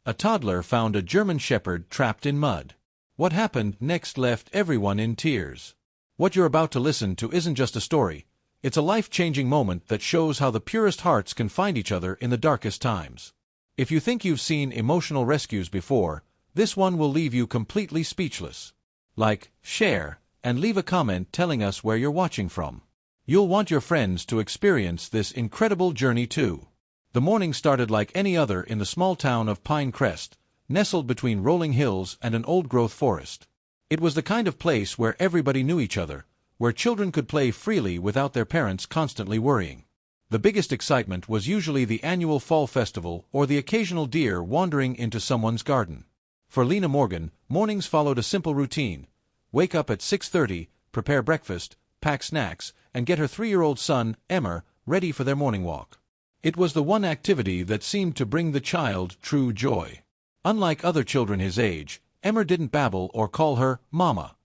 A toddler found a German shepherd trapped in mud. What happened next left everyone in tears. What you're about to listen to isn't just a story. It's a life-changing moment that shows how the purest hearts can find each other in the darkest times. If you think you've seen emotional rescues before, this one will leave you completely speechless. Like, share, and leave a comment telling us where you're watching from. You'll want your friends to experience this incredible journey too. The morning started like any other in the small town of Pinecrest, nestled between rolling hills and an old-growth forest. It was the kind of place where everybody knew each other, where children could play freely without their parents constantly worrying. The biggest excitement was usually the annual fall festival or the occasional deer wandering into someone's garden. For Lena Morgan, mornings followed a simple routine. Wake up at 6:30, prepare breakfast, pack snacks, and get her 3-year-old son, Emmer, ready for their morning walk. It was the one activity that seemed to bring the child true joy. Unlike other children his age, Emmer didn't babble or call her Mama.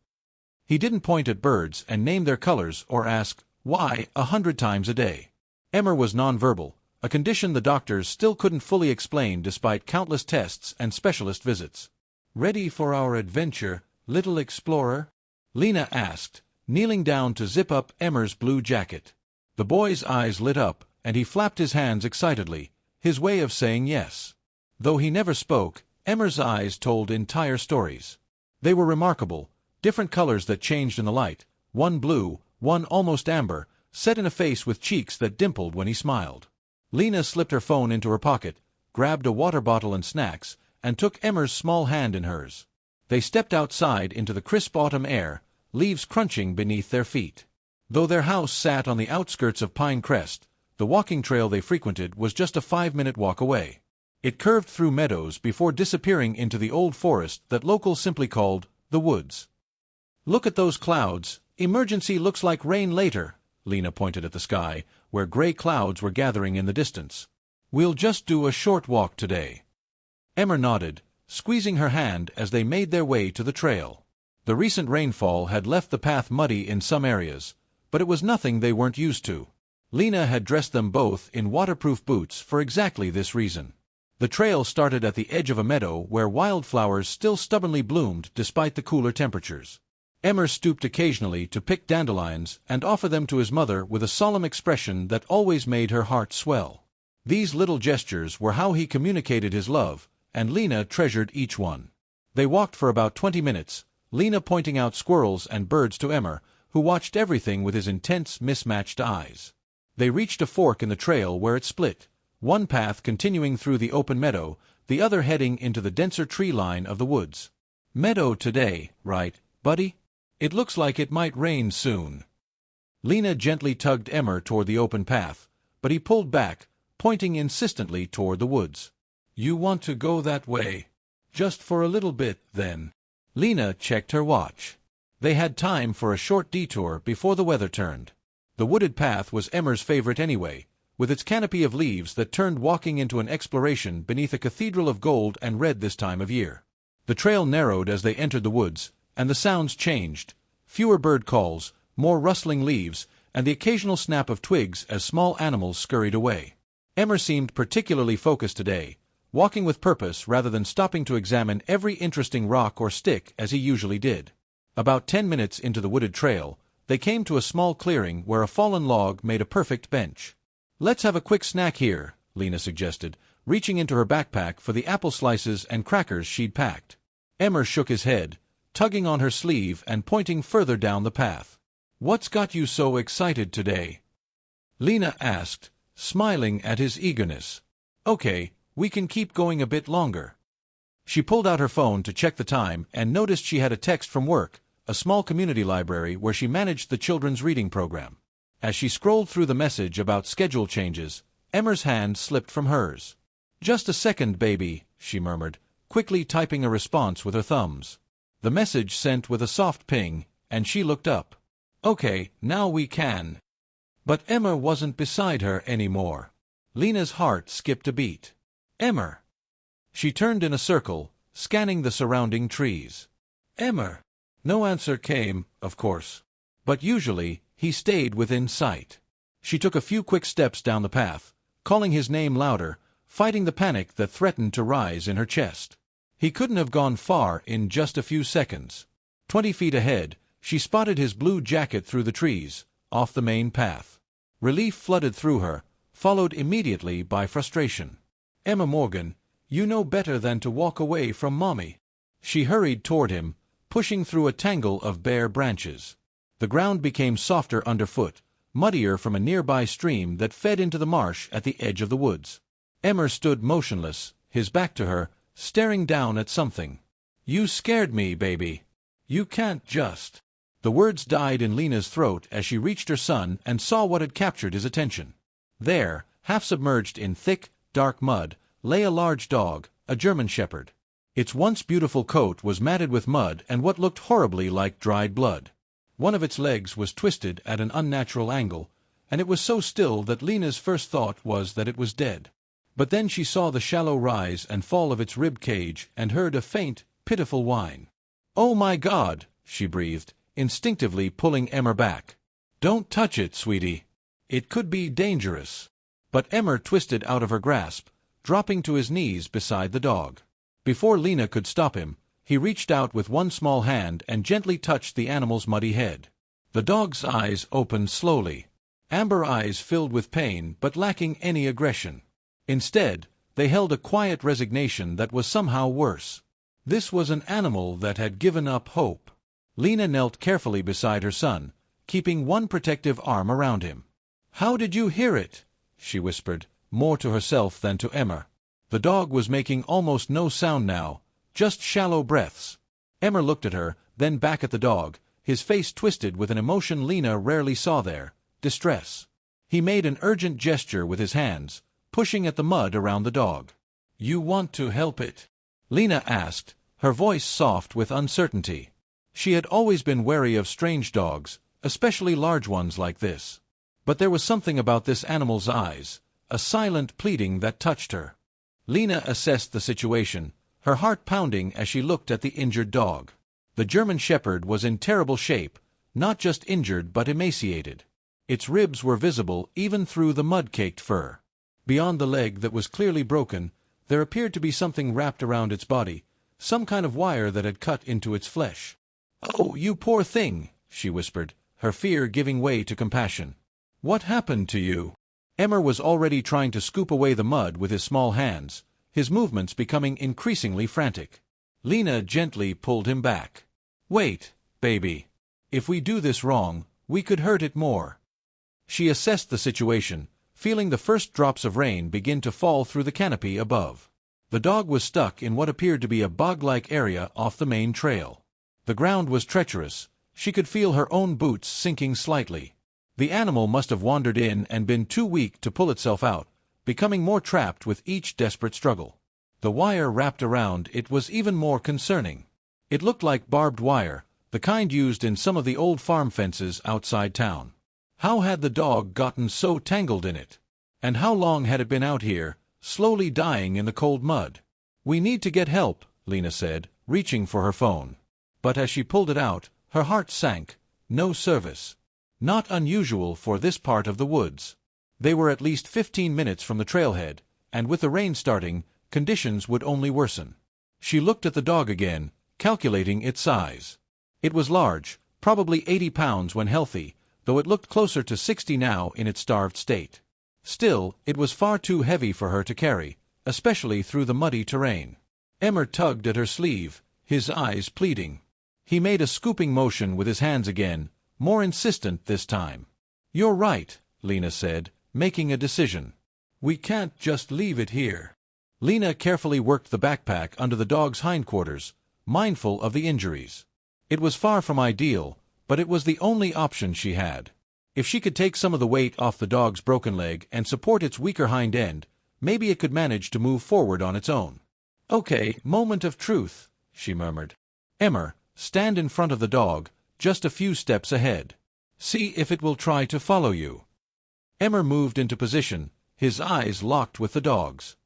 He didn't point at birds and name their colors or ask, why, 100 times a day. Emmer was nonverbal, a condition the doctors still couldn't fully explain despite countless tests and specialist visits. Ready for our adventure, little explorer? Lena asked, kneeling down to zip up Emmer's blue jacket. The boy's eyes lit up, and he flapped his hands excitedly, his way of saying yes. Though he never spoke, Emmer's eyes told entire stories. They were remarkable, different colors that changed in the light, one blue, one almost amber, set in a face with cheeks that dimpled when he smiled. Lena slipped her phone into her pocket, grabbed a water bottle and snacks, and took Emmer's small hand in hers. They stepped outside into the crisp autumn air, leaves crunching beneath their feet. Though their house sat on the outskirts of Pinecrest, the walking trail they frequented was just a 5-minute walk away. It curved through meadows before disappearing into the old forest that locals simply called the woods. Look at those clouds. Emergency looks like rain later. Lena pointed at the sky, where gray clouds were gathering in the distance. We'll just do a short walk today. Emmer nodded, squeezing her hand as they made their way to the trail. The recent rainfall had left the path muddy in some areas, but it was nothing they weren't used to. Lena had dressed them both in waterproof boots for exactly this reason. The trail started at the edge of a meadow where wildflowers still stubbornly bloomed despite the cooler temperatures. Emmer stooped occasionally to pick dandelions and offer them to his mother with a solemn expression that always made her heart swell. These little gestures were how he communicated his love, and Lena treasured each one. They walked for about 20 minutes, Lena pointing out squirrels and birds to Emmer, who watched everything with his intense, mismatched eyes. They reached a fork in the trail where it split, one path continuing through the open meadow, the other heading into the denser tree line of the woods. Meadow today, right, buddy? It looks like it might rain soon. Lena gently tugged Emmer toward the open path, but he pulled back, pointing insistently toward the woods. You want to go that way? Just for a little bit, then. Lena checked her watch. They had time for a short detour before the weather turned. The wooded path was Emmer's favorite anyway, with its canopy of leaves that turned walking into an exploration beneath a cathedral of gold and red this time of year. The trail narrowed as they entered the woods, and the sounds changed. Fewer bird calls, more rustling leaves, and the occasional snap of twigs as small animals scurried away. Emmer seemed particularly focused today, walking with purpose rather than stopping to examine every interesting rock or stick as he usually did. About 10 minutes into the wooded trail, they came to a small clearing where a fallen log made a perfect bench. Let's have a quick snack here, Lena suggested, reaching into her backpack for the apple slices and crackers she'd packed. Emmer shook his head, tugging on her sleeve and pointing further down the path. What's got you so excited today? Lena asked, smiling at his eagerness. Okay, we can keep going a bit longer. She pulled out her phone to check the time and noticed she had a text from work, a small community library where she managed the children's reading program. As she scrolled through the message about schedule changes, Emmer's hand slipped from hers. Just a second, baby, she murmured, quickly typing a response with her thumbs. The message sent with a soft ping, and she looked up. Okay, now we can. But Emmer wasn't beside her anymore. Lena's heart skipped a beat. Emmer. She turned in a circle, scanning the surrounding trees. Emmer. No answer came, of course. But usually, he stayed within sight. She took a few quick steps down the path, calling his name louder, fighting the panic that threatened to rise in her chest. He couldn't have gone far in just a few seconds. 20 feet ahead, she spotted his blue jacket through the trees, off the main path. Relief flooded through her, followed immediately by frustration. "Emma Morgan, you know better than to walk away from Mommy." She hurried toward him, pushing through a tangle of bare branches. The ground became softer underfoot, muddier from a nearby stream that fed into the marsh at the edge of the woods. Emmer stood motionless, his back to her, staring down at something. "You scared me, baby. You can't just—" The words died in Lena's throat as she reached her son and saw what had captured his attention. There, half submerged in thick, dark mud, lay a large dog, a German shepherd. Its once beautiful coat was matted with mud and what looked horribly like dried blood. One of its legs was twisted at an unnatural angle, and it was so still that Lena's first thought was that it was dead. But then she saw the shallow rise and fall of its rib cage and heard a faint, pitiful whine. "Oh my God!" she breathed, instinctively pulling Emmer back. "Don't touch it, sweetie. It could be dangerous." But Emmer twisted out of her grasp, dropping to his knees beside the dog. Before Lena could stop him, he reached out with one small hand and gently touched the animal's muddy head. The dog's eyes opened slowly. Amber eyes filled with pain but lacking any aggression. Instead, they held a quiet resignation that was somehow worse. This was an animal that had given up hope. Lena knelt carefully beside her son, keeping one protective arm around him. "How did you hear it?" she whispered, more to herself than to Emmer. The dog was making almost no sound now, just shallow breaths. Emmer looked at her, then back at the dog, his face twisted with an emotion Lena rarely saw there, distress. He made an urgent gesture with his hands, pushing at the mud around the dog. "You want to help it?" Lena asked, her voice soft with uncertainty. She had always been wary of strange dogs, especially large ones like this. But there was something about this animal's eyes, a silent pleading that touched her. Lena assessed the situation, her heart pounding as she looked at the injured dog. The German shepherd was in terrible shape, not just injured but emaciated. Its ribs were visible even through the mud-caked fur. Beyond the leg that was clearly broken, there appeared to be something wrapped around its body, some kind of wire that had cut into its flesh. "Oh, you poor thing," she whispered, her fear giving way to compassion. "What happened to you?" Emmer was already trying to scoop away the mud with his small hands, his movements becoming increasingly frantic. Lena gently pulled him back. "Wait, baby. If we do this wrong, we could hurt it more." She assessed the situation, feeling the first drops of rain begin to fall through the canopy above. The dog was stuck in what appeared to be a bog-like area off the main trail. The ground was treacherous. She could feel her own boots sinking slightly. The animal must have wandered in and been too weak to pull itself out, becoming more trapped with each desperate struggle. The wire wrapped around it was even more concerning. It looked like barbed wire, the kind used in some of the old farm fences outside town. How had the dog gotten so tangled in it? And how long had it been out here, slowly dying in the cold mud? "We need to get help," Lena said, reaching for her phone. But as she pulled it out, her heart sank. No service. Not unusual for this part of the woods. They were at least 15 minutes from the trailhead, and with the rain starting, conditions would only worsen. She looked at the dog again, calculating its size. It was large, probably 80 pounds when healthy, though it looked closer to 60 now in its starved state. Still, it was far too heavy for her to carry, especially through the muddy terrain. Emmer tugged at her sleeve, his eyes pleading. He made a scooping motion with his hands again, more insistent this time. "You're right," Lena said, making a decision. "We can't just leave it here." Lena carefully worked the backpack under the dog's hindquarters, mindful of the injuries. It was far from ideal, but it was the only option she had. If she could take some of the weight off the dog's broken leg and support its weaker hind end, maybe it could manage to move forward on its own. "Okay, moment of truth," she murmured. "Emmer, stand in front of the dog, just a few steps ahead. See if it will try to follow you." Emmer moved into position, his eyes locked with the dog's.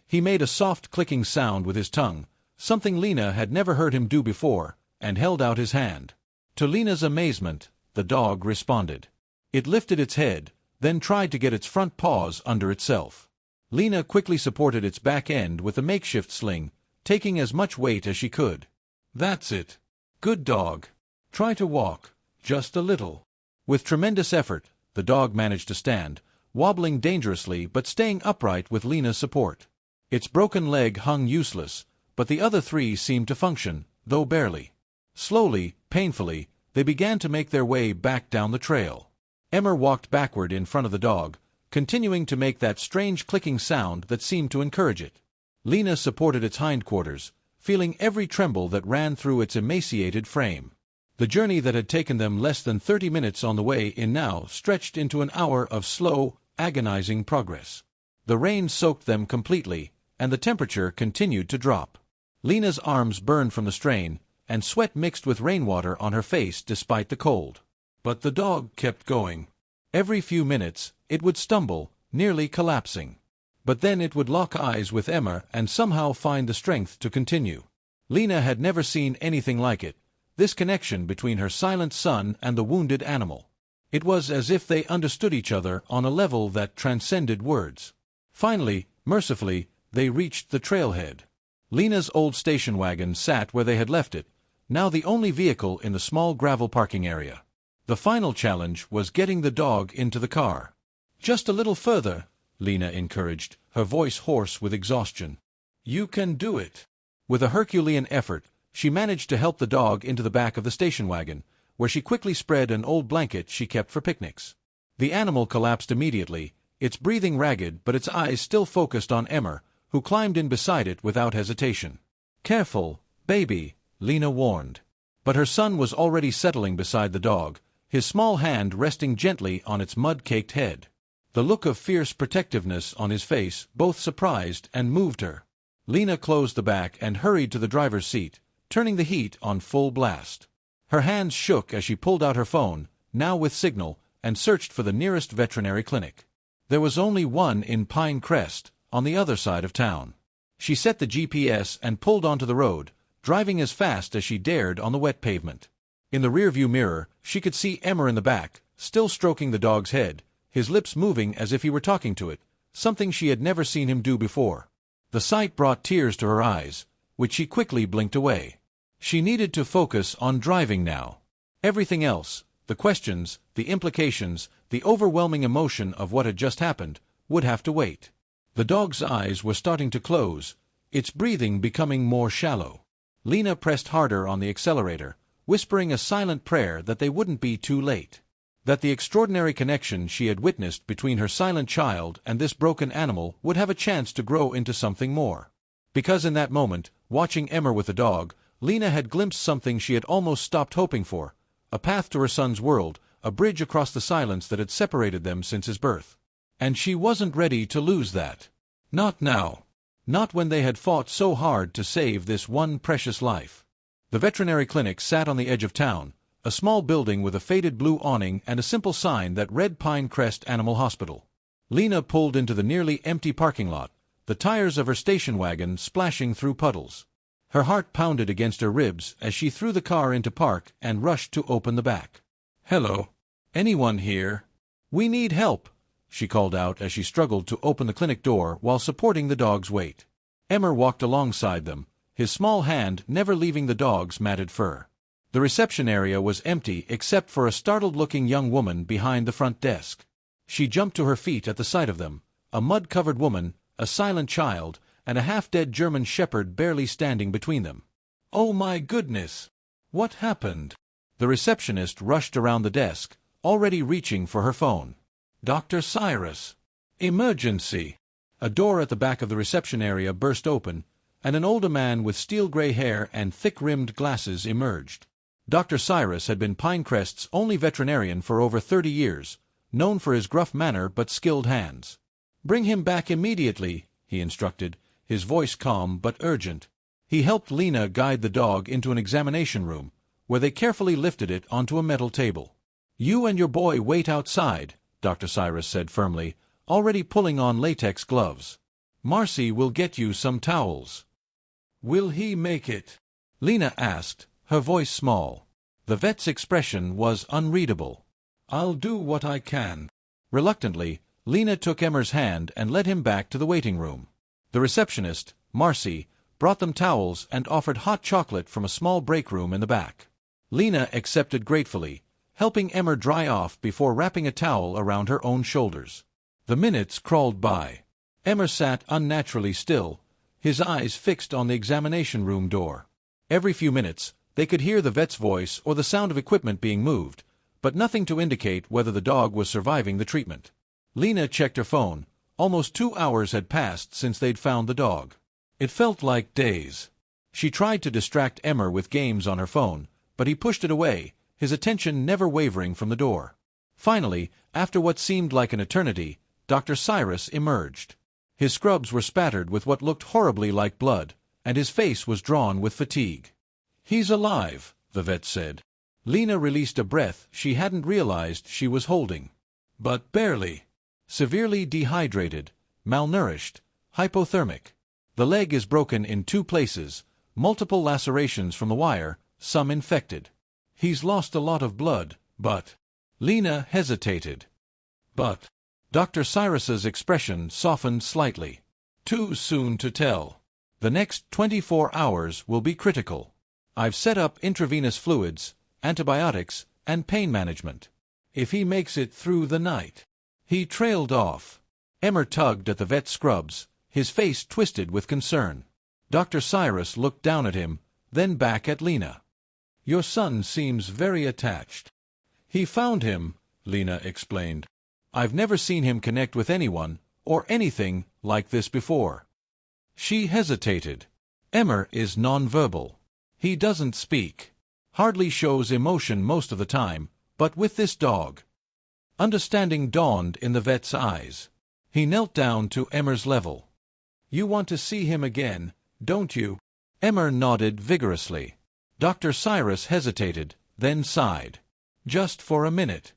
He made a soft clicking sound with his tongue, something Lena had never heard him do before, and held out his hand. To Lena's amazement, the dog responded. It lifted its head, then tried to get its front paws under itself. Lena quickly supported its back end with a makeshift sling, taking as much weight as she could. "That's it. Good dog. Try to walk, just a little." With tremendous effort, the dog managed to stand, wobbling dangerously but staying upright with Lena's support. Its broken leg hung useless, but the other three seemed to function, though barely. Slowly, painfully, they began to make their way back down the trail. Emmer walked backward in front of the dog, continuing to make that strange clicking sound that seemed to encourage it. Lena supported its hindquarters, feeling every tremble that ran through its emaciated frame. The journey that had taken them less than 30 minutes on the way in now stretched into an hour of slow, agonizing progress. The rain soaked them completely, and the temperature continued to drop. Lena's arms burned from the strain, and sweat mixed with rainwater on her face despite the cold. But the dog kept going. Every few minutes, it would stumble, nearly collapsing. But then it would lock eyes with Emma and somehow find the strength to continue. Lena had never seen anything like it, this connection between her silent son and the wounded animal. It was as if they understood each other on a level that transcended words. Finally, mercifully, they reached the trailhead. Lena's old station wagon sat where they had left it, now the only vehicle in the small gravel parking area. The final challenge was getting the dog into the car. "Just a little further," Lena encouraged, her voice hoarse with exhaustion. "You can do it." With a Herculean effort, she managed to help the dog into the back of the station wagon, where she quickly spread an old blanket she kept for picnics. The animal collapsed immediately, its breathing ragged but its eyes still focused on Emmer, who climbed in beside it without hesitation. "Careful, baby," Lena warned. But her son was already settling beside the dog, his small hand resting gently on its mud-caked head. The look of fierce protectiveness on his face both surprised and moved her. Lena closed the back and hurried to the driver's seat, turning the heat on full blast. Her hands shook as she pulled out her phone, now with signal, and searched for the nearest veterinary clinic. There was only one in Pine Crest, on the other side of town. She set the GPS and pulled onto the road, driving as fast as she dared on the wet pavement. In the rearview mirror, she could see Emmer in the back, still stroking the dog's head, his lips moving as if he were talking to it, something she had never seen him do before. The sight brought tears to her eyes, which she quickly blinked away. She needed to focus on driving now. Everything else, the questions, the implications, the overwhelming emotion of what had just happened, would have to wait. The dog's eyes were starting to close, its breathing becoming more shallow. Lena pressed harder on the accelerator, whispering a silent prayer that they wouldn't be too late. That the extraordinary connection she had witnessed between her silent child and this broken animal would have a chance to grow into something more. Because in that moment, watching Emmer with the dog, Lena had glimpsed something she had almost stopped hoping for, a path to her son's world, a bridge across the silence that had separated them since his birth. And she wasn't ready to lose that. Not now. Not when they had fought so hard to save this one precious life. The veterinary clinic sat on the edge of town, a small building with a faded blue awning and a simple sign that read Pine Crest Animal Hospital. Lena pulled into the nearly empty parking lot, the tires of her station wagon splashing through puddles. Her heart pounded against her ribs as she threw the car into park and rushed to open the back. "Hello. Anyone here? We need help," she called out as she struggled to open the clinic door while supporting the dog's weight. Emmer walked alongside them, his small hand never leaving the dog's matted fur. The reception area was empty except for a startled-looking young woman behind the front desk. She jumped to her feet at the sight of them, a mud-covered woman, a silent child, and a half-dead German shepherd barely standing between them. "Oh my goodness! What happened?" The receptionist rushed around the desk, already reaching for her phone. "Dr. Cyrus! Emergency!" A door at the back of the reception area burst open, and an older man with steel-gray hair and thick-rimmed glasses emerged. Dr. Cyrus had been Pinecrest's only veterinarian for over 30 years, known for his gruff manner but skilled hands. "Bring him back immediately," he instructed, his voice calm but urgent. He helped Lena guide the dog into an examination room, where they carefully lifted it onto a metal table. "You and your boy wait outside," Dr. Cyrus said firmly, already pulling on latex gloves. "Marcy will get you some towels." "Will he make it?" Lena asked, her voice small. The vet's expression was unreadable. "I'll do what I can." Reluctantly, Lena took Emmer's hand and led him back to the waiting room. The receptionist, Marcy, brought them towels and offered hot chocolate from a small break room in the back. Lena accepted gratefully, helping Emmer dry off before wrapping a towel around her own shoulders. The minutes crawled by. Emmer sat unnaturally still, his eyes fixed on the examination room door. Every few minutes, they could hear the vet's voice or the sound of equipment being moved, but nothing to indicate whether the dog was surviving the treatment. Lena checked her phone. Almost 2 hours had passed since they'd found the dog. It felt like days. She tried to distract Emmer with games on her phone, but he pushed it away, his attention never wavering from the door. Finally, after what seemed like an eternity, Dr. Cyrus emerged. His scrubs were spattered with what looked horribly like blood, and his face was drawn with fatigue. "He's alive," the vet said. Lena released a breath she hadn't realized she was holding. But barely. Severely dehydrated, malnourished, hypothermic. The leg is broken in 2 places, multiple lacerations from the wire, some infected. He's lost a lot of blood, but... Lena hesitated. But... Dr. Cyrus's expression softened slightly. "Too soon to tell. The next 24 hours will be critical. I've set up intravenous fluids, antibiotics, and pain management. If he makes it through the night..." He trailed off. Emmer tugged at the vet's scrubs, his face twisted with concern. Dr. Cyrus looked down at him, then back at Lena. "Your son seems very attached." "He found him," Lena explained. "I've never seen him connect with anyone, or anything, like this before." She hesitated. "Emmer is nonverbal. He doesn't speak. Hardly shows emotion most of the time, but with this dog..." Understanding dawned in the vet's eyes. He knelt down to Emmer's level. "You want to see him again, don't you?" Emmer nodded vigorously. Dr. Cyrus hesitated, then sighed. "Just for a minute.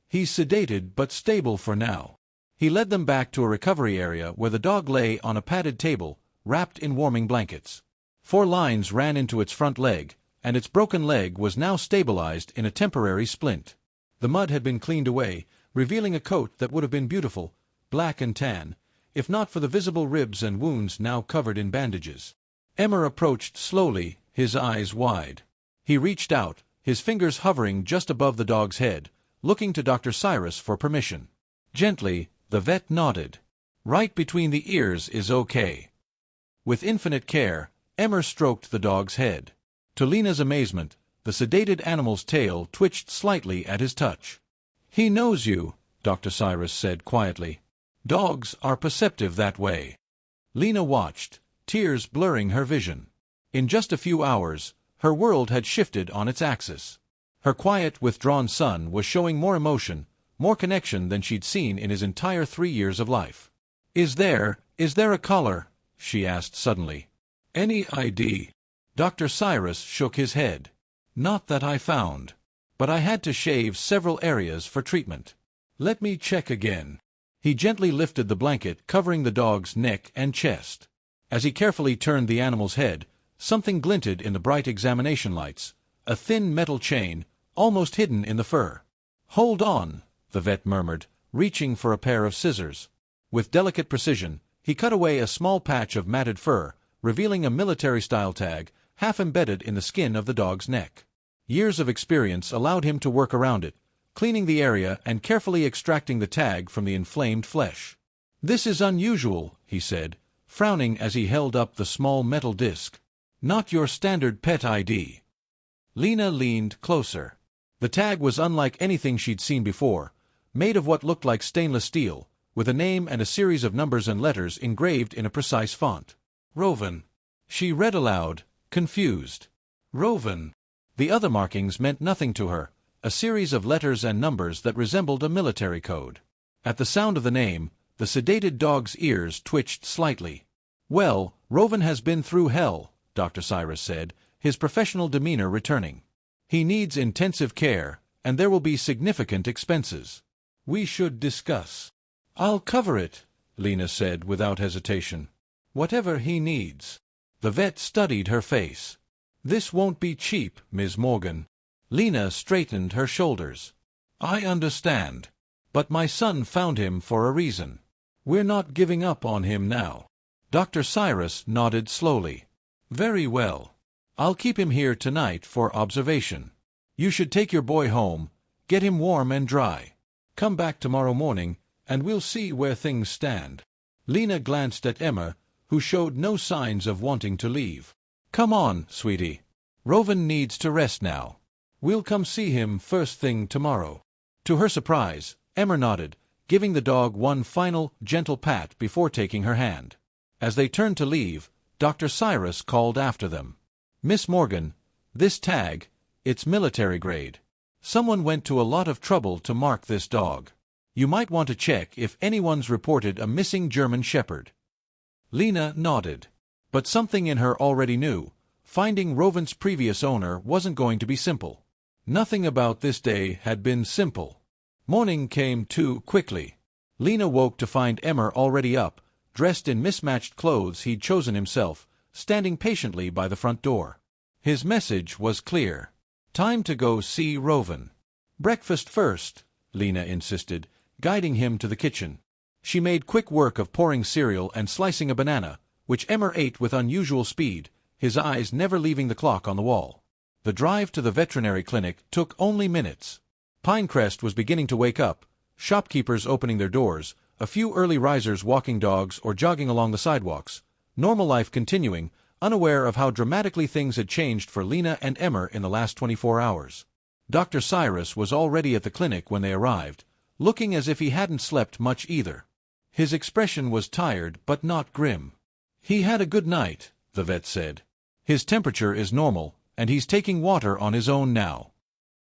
He's sedated but stable for now." He led them back to a recovery area where the dog lay on a padded table, wrapped in warming blankets. 4 lines ran into its front leg, and its broken leg was now stabilized in a temporary splint. The mud had been cleaned away, revealing a coat that would have been beautiful, black and tan, if not for the visible ribs and wounds now covered in bandages. Emmer approached slowly, his eyes wide. He reached out, his fingers hovering just above the dog's head, looking to Dr. Cyrus for permission. Gently, the vet nodded. "Right between the ears is okay." With infinite care, Emmer stroked the dog's head. To Lena's amazement, the sedated animal's tail twitched slightly at his touch. "He knows you," Dr. Cyrus said quietly. "Dogs are perceptive that way." Lena watched, tears blurring her vision. In just a few hours, her world had shifted on its axis. Her quiet, withdrawn son was showing more emotion, more connection than she'd seen in his entire 3 years of life. Is there a collar?" she asked suddenly. "Any ID?" Dr. Cyrus shook his head. "Not that I found. But I had to shave several areas for treatment. Let me check again." He gently lifted the blanket covering the dog's neck and chest. As he carefully turned the animal's head, something glinted in the bright examination lights, a thin metal chain, almost hidden in the fur. "Hold on," the vet murmured, reaching for a pair of scissors. With delicate precision, he cut away a small patch of matted fur, revealing a military-style tag, half embedded in the skin of the dog's neck. Years of experience allowed him to work around it, cleaning the area and carefully extracting the tag from the inflamed flesh. "This is unusual," he said, frowning as he held up the small metal disc. "Not your standard pet ID." Lena leaned closer. The tag was unlike anything she'd seen before, made of what looked like stainless steel, with a name and a series of numbers and letters engraved in a precise font. "Roven." She read aloud, confused. "Roven." The other markings meant nothing to her, a series of letters and numbers that resembled a military code. At the sound of the name, the sedated dog's ears twitched slightly. "Well, Roven has been through hell," Dr. Cyrus said, his professional demeanor returning. "He needs intensive care, and there will be significant expenses. We should discuss." "I'll cover it," Lena said without hesitation. "Whatever he needs." The vet studied her face. "This won't be cheap, Ms. Morgan." Lena straightened her shoulders. "I understand." But my son found him for a reason. We're not giving up on him now. Dr. Cyrus nodded slowly. Very well. I'll keep him here tonight for observation. You should take your boy home, get him warm and dry. Come back tomorrow morning, and we'll see where things stand. Lena glanced at Emma, who showed no signs of wanting to leave. Come on, sweetie. Rowan needs to rest now. We'll come see him first thing tomorrow. To her surprise, Emma nodded, giving the dog one final, gentle pat before taking her hand. As they turned to leave, Dr. Cyrus called after them. Miss Morgan, this tag, it's military grade. Someone went to a lot of trouble to mark this dog. You might want to check if anyone's reported a missing German Shepherd. Lena nodded. But something in her already knew. Finding Rowan's previous owner wasn't going to be simple. Nothing about this day had been simple. Morning came too quickly. Lena woke to find Emmer already up, dressed in mismatched clothes he'd chosen himself, standing patiently by the front door. His message was clear. Time to go see Rowan. Breakfast first, Lena insisted, guiding him to the kitchen. She made quick work of pouring cereal and slicing a banana, which Emmer ate with unusual speed, his eyes never leaving the clock on the wall. The drive to the veterinary clinic took only minutes. Pinecrest was beginning to wake up, shopkeepers opening their doors, a few early risers walking dogs or jogging along the sidewalks, normal life continuing, unaware of how dramatically things had changed for Lena and Emmer in the last 24 hours. Dr. Cyrus was already at the clinic when they arrived, looking as if he hadn't slept much either. His expression was tired but not grim. He had a good night, the vet said. His temperature is normal, and he's taking water on his own now.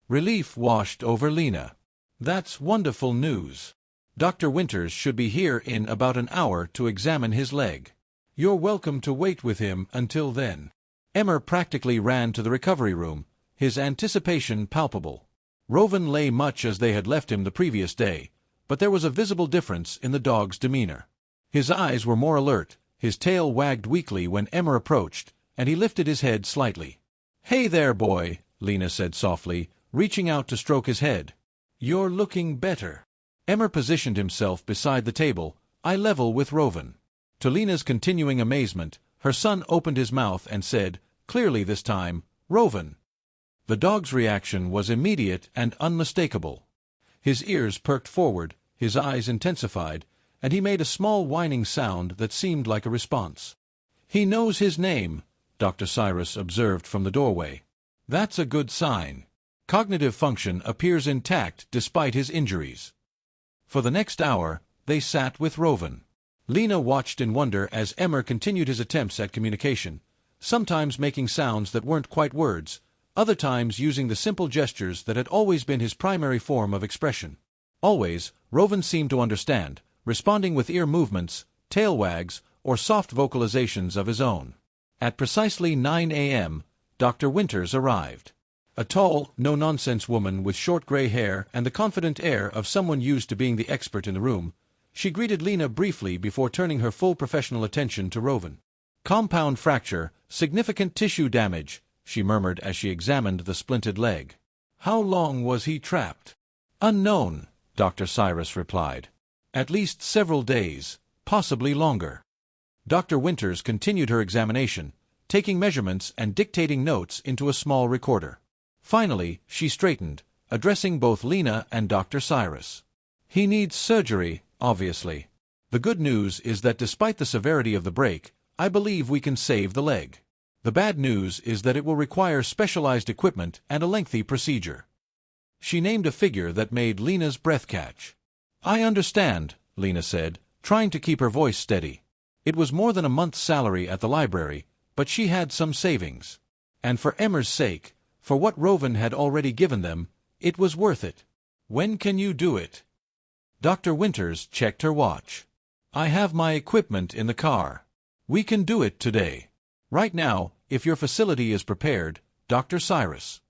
Relief washed over Lena. That's wonderful news. Dr. Winters should be here in about an hour to examine his leg. You're welcome to wait with him until then. Emmer practically ran to the recovery room, his anticipation palpable. Rowan lay much as they had left him the previous day, but there was a visible difference in the dog's demeanor. His eyes were more alert, his tail wagged weakly when Emmer approached, and he lifted his head slightly. "Hey there, boy," Lena said softly, reaching out to stroke his head. "You're looking better." Emmer positioned himself beside the table, eye level with Rowan. To Lena's continuing amazement, her son opened his mouth and said, clearly this time, "Rowan." The dog's reaction was immediate and unmistakable. His ears perked forward, his eyes intensified, and he made a small whining sound that seemed like a response. "He knows his name," Dr. Cyrus observed from the doorway. "That's a good sign. Cognitive function appears intact despite his injuries." For the next hour, they sat with Rowan. Lena watched in wonder as Emmer continued his attempts at communication, sometimes making sounds that weren't quite words, other times using the simple gestures that had always been his primary form of expression. Always, Rowan seemed to understand, responding with ear movements, tail wags, or soft vocalizations of his own. At precisely 9 a.m., Dr. Winters arrived. A tall, no-nonsense woman with short gray hair and the confident air of someone used to being the expert in the room, she greeted Lena briefly before turning her full professional attention to Rowan. "Compound fracture, significant tissue damage," she murmured as she examined the splinted leg. "How long was he trapped?" "Unknown," Dr. Cyrus replied. "At least several days, possibly longer." Dr. Winters continued her examination, taking measurements and dictating notes into a small recorder. Finally, she straightened, addressing both Lena and Dr. Cyrus. "He needs surgery, obviously. The good news is that despite the severity of the break, I believe we can save the leg. The bad news is that it will require specialized equipment and a lengthy procedure." She named a figure that made Lena's breath catch. "I understand," Lena said, trying to keep her voice steady. It was more than a month's salary at the library, but she had some savings. And for Emmer's sake, for what Rowan had already given them, it was worth it. "When can you do it?" Dr. Winters checked her watch. "I have my equipment in the car. We can do it today. Right now, if your facility is prepared, Dr. Cyrus."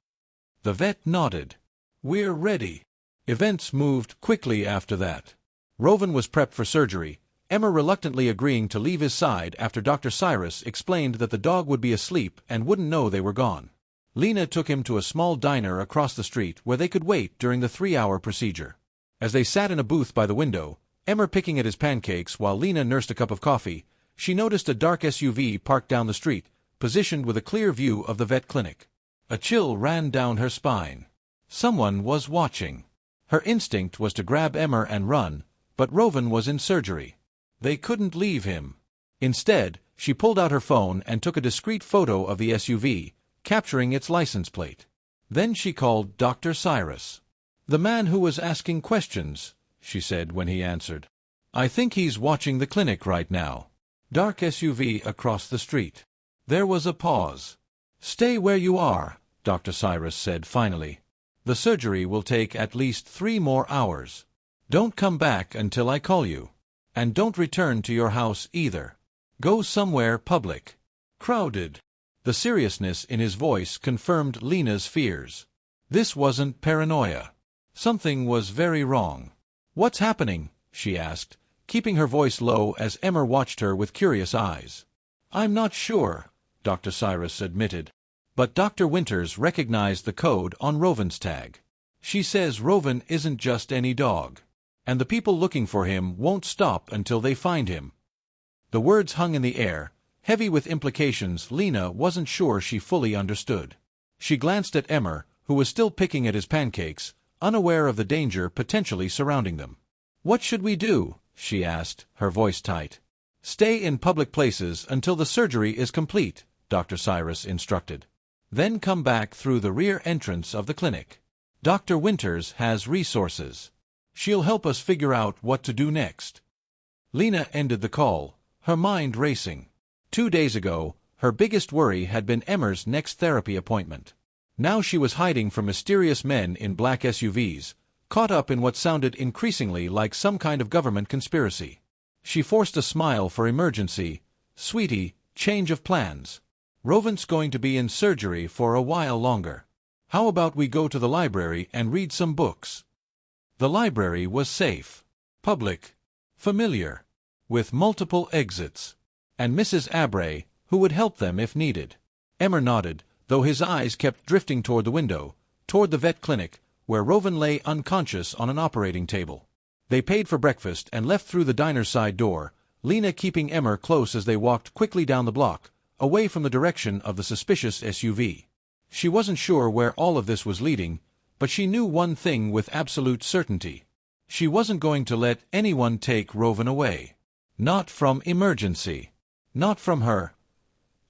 The vet nodded. "We're ready." Events moved quickly after that. Rowan was prepped for surgery, Emmer reluctantly agreeing to leave his side after Dr. Cyrus explained that the dog would be asleep and wouldn't know they were gone. Lena took him to a small diner across the street where they could wait during the 3-hour procedure. As they sat in a booth by the window, Emmer picking at his pancakes while Lena nursed a cup of coffee, she noticed a dark SUV parked down the street, positioned with a clear view of the vet clinic. A chill ran down her spine. Someone was watching. Her instinct was to grab Emmer and run, but Rovan was in surgery. They couldn't leave him. Instead, she pulled out her phone and took a discreet photo of the SUV, capturing its license plate. Then she called Dr. Cyrus. "The man who was asking questions," she said when he answered. "I think he's watching the clinic right now." Dark SUV across the street. There was a pause. "Stay where you are," Dr. Cyrus said finally. "The surgery will take at least 3 more hours. Don't come back until I call you. And don't return to your house either. Go somewhere public. Crowded." The seriousness in his voice confirmed Lena's fears. This wasn't paranoia. Something was very wrong. "What's happening?" she asked, keeping her voice low as Emmer watched her with curious eyes. "I'm not sure," Dr. Cyrus admitted. But Dr. Winters recognized the code on Rovan's tag. "She says Rovan isn't just any dog. And the people looking for him won't stop until they find him." The words hung in the air, heavy with implications Lena wasn't sure she fully understood. She glanced at Emmer, who was still picking at his pancakes, unaware of the danger potentially surrounding them. "What should we do?" she asked, her voice tight. "Stay in public places until the surgery is complete," Dr. Cyrus instructed. "Then come back through the rear entrance of the clinic. Dr. Winters has resources. She'll help us figure out what to do next." Lena ended the call, her mind racing. 2 days ago, her biggest worry had been Emmer's next therapy appointment. Now she was hiding from mysterious men in black SUVs, caught up in what sounded increasingly like some kind of government conspiracy. She forced a smile for emergency. "Sweetie, change of plans. Rovan's going to be in surgery for a while longer. How about we go to the library and read some books?" The library was safe, public, familiar, with multiple exits, and Mrs. Abbray, who would help them if needed. Emmer nodded, though his eyes kept drifting toward the window, toward the vet clinic, where Rovan lay unconscious on an operating table. They paid for breakfast and left through the diner's side door, Lena keeping Emmer close as they walked quickly down the block, away from the direction of the suspicious SUV. She wasn't sure where all of this was leading, but she knew one thing with absolute certainty. She wasn't going to let anyone take Rovan away. Not from emergency. Not from her. ***.